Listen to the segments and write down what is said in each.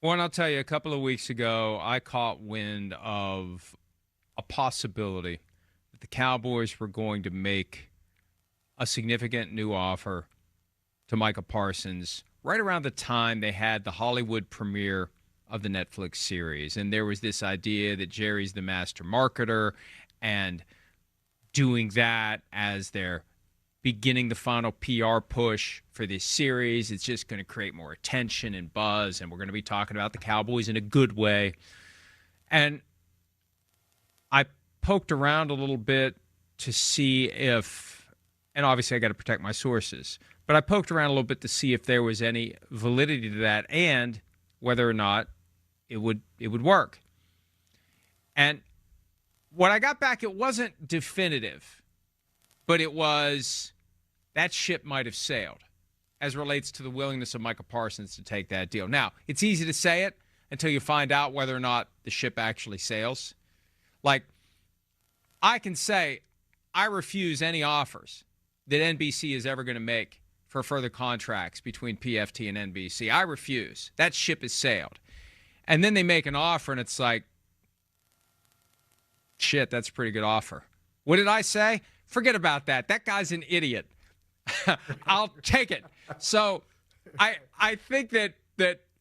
Well, and I'll tell you, a couple of weeks ago, I caught wind of a possibility that the Cowboys were going to make a significant new offer to Micah Parsons right around the time they had the Hollywood premiere of the Netflix series. And there was this idea that Jerry's the master marketer, and doing that as they're beginning the final PR push for this series, it's just going to create more attention and buzz, and we're going to be talking about the Cowboys in a good way. And I poked around a little bit to see if, and obviously I got to protect my sources, but I poked around a little bit to see if there was any validity to that and whether or not it would work. And what I got back, it wasn't definitive, but it was that ship might have sailed as relates to the willingness of Micah Parsons to take that deal. Now, it's easy to say it until you find out whether or not the ship actually sails. Like, I can say I refuse any offers that NBC is ever going to make for further contracts between PFT and NBC. I refuse. That ship has sailed. And then they make an offer, and it's like, shit, that's a pretty good offer. What did I say? Forget about that. That guy's an idiot. I'll take it. So I think that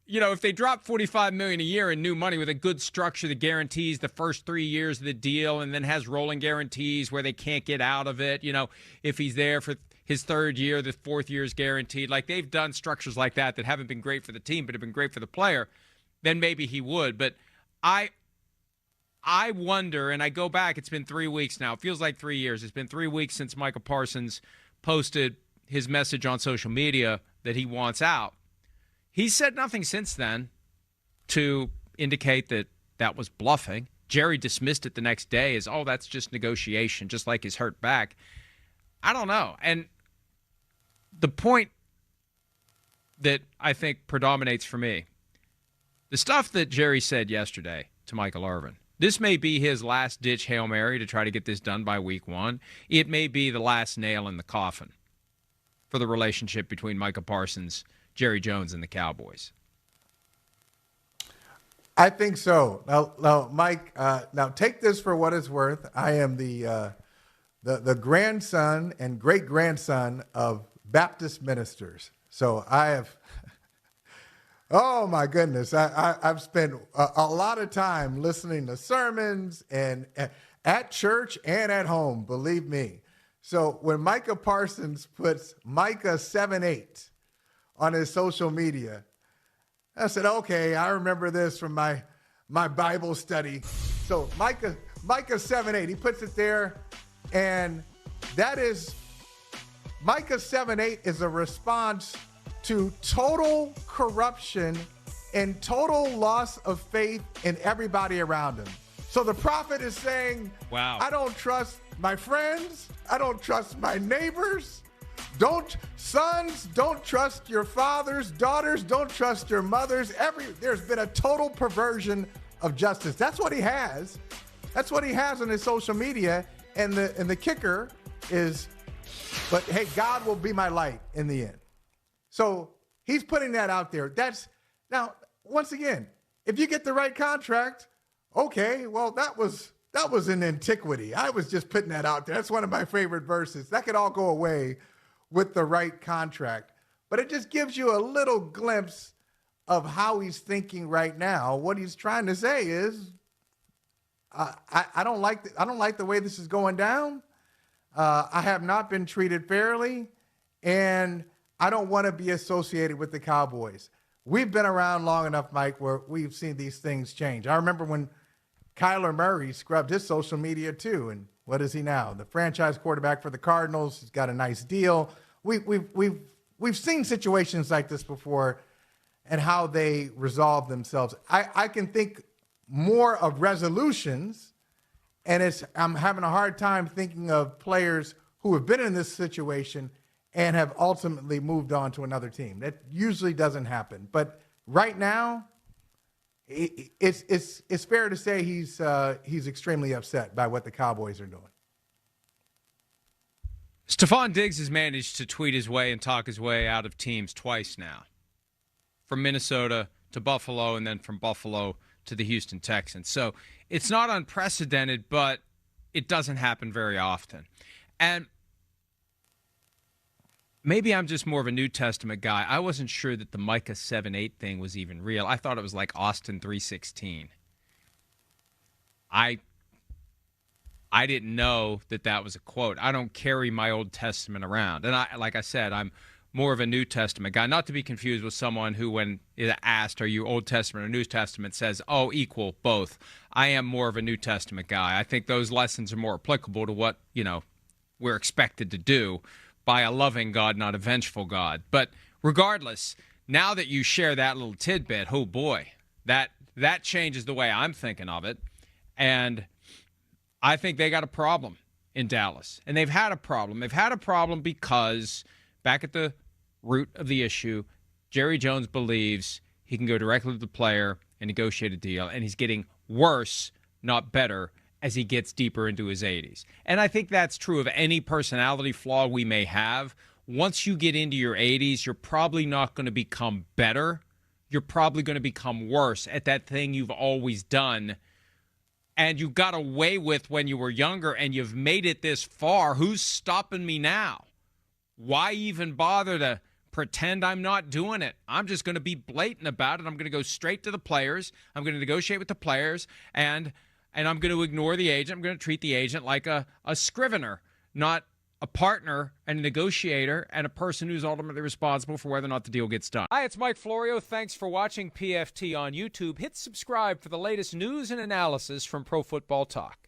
if they drop $45 million a year in new money with a good structure that guarantees the first 3 years of the deal and then has rolling guarantees where they can't get out of it, if he's there for his third year, the fourth year is guaranteed. Like, they've done structures like that haven't been great for the team but have been great for the player, then maybe he would. But I wonder, and I go back, it's been 3 weeks now. It feels like 3 years. It's been 3 weeks since Micah Parsons posted his message on social media that he wants out. He said nothing since then to indicate that that was bluffing. Jerry dismissed it the next day as, that's just negotiation, just like his hurt back. I don't know. And the point that I think predominates for me, the stuff that Jerry said yesterday to Michael Irvin, this may be his last-ditch Hail Mary to try to get this done by week 1. It may be the last nail in the coffin for the relationship between Micah Parsons, Jerry Jones, and the Cowboys. I think so. Now, Mike, now take this for what it's worth. I am the grandson and great-grandson of Baptist ministers. So I have... Oh, my goodness. I've spent a lot of time listening to sermons and at church and at home, believe me. So when Micah Parsons puts Micah 7:8 on his social media, I said, okay, I remember this from my Bible study. So Micah 7:8, he puts it there, and that is, Micah 7:8 is a response to total corruption and total loss of faith in everybody around him. So the prophet is saying, wow, I don't trust my friends. I don't trust my neighbors. Sons, don't trust your fathers. Daughters, don't trust your mothers. There's been a total perversion of justice. That's what he has. That's what he has on his social media. And the kicker is, but hey, God will be my light in the end. So he's putting that out there. Now, once again, if you get the right contract, okay, well, that was in antiquity. I was just putting that out there. That's one of my favorite verses. That could all go away with the right contract. But it just gives you a little glimpse of how he's thinking right now. What he's trying to say is, I don't like the way this is going down. I have not been treated fairly, and I don't want to be associated with the Cowboys. We've been around long enough, Mike, where we've seen these things change. I remember when Kyler Murray scrubbed his social media too, and what is he now? The franchise quarterback for the Cardinals. He's got a nice deal. We've seen situations like this before, and how they resolve themselves. I can think more of resolutions, and I'm having a hard time thinking of players who have been in this situation and have ultimately moved on to another team. That usually doesn't happen. But right now, it's fair to say he's extremely upset by what the Cowboys are doing. Stephon Diggs has managed to tweet his way and talk his way out of teams twice now. From Minnesota to Buffalo and then from Buffalo to the Houston Texans. So it's not unprecedented, but it doesn't happen very often. And maybe I'm just more of a New Testament guy. I wasn't sure that the Micah 7:8 thing was even real. I thought it was like Austin 3:16. I didn't know that was a quote. I don't carry my Old Testament around. And like I said, I'm more of a New Testament guy, not to be confused with someone who, when asked, are you Old Testament or New Testament, says, oh, equal, both. I am more of a New Testament guy. I think those lessons are more applicable to what, we're expected to do by a loving God, not a vengeful God. But regardless, now that you share that little tidbit, oh boy, that changes the way I'm thinking of it. And I think they got a problem in Dallas. And they've had a problem. They've had a problem because back at the root of the issue, Jerry Jones believes he can go directly to the player and negotiate a deal, and he's getting worse, not better, as he gets deeper into his 80s. And I think that's true of any personality flaw we may have. Once you get into your 80s, you're probably not going to become better. You're probably going to become worse at that thing you've always done and you got away with when you were younger, and you've made it this far. Who's stopping me now? Why even bother to pretend I'm not doing it? I'm just going to be blatant about it. I'm going to go straight to the players. I'm going to negotiate with the players, and I'm going to ignore the agent. I'm going to treat the agent like a scrivener, not a partner and a negotiator and a person who's ultimately responsible for whether or not the deal gets done. Hi, it's Mike Florio. Thanks for watching PFT on YouTube. Hit subscribe for the latest news and analysis from Pro Football Talk.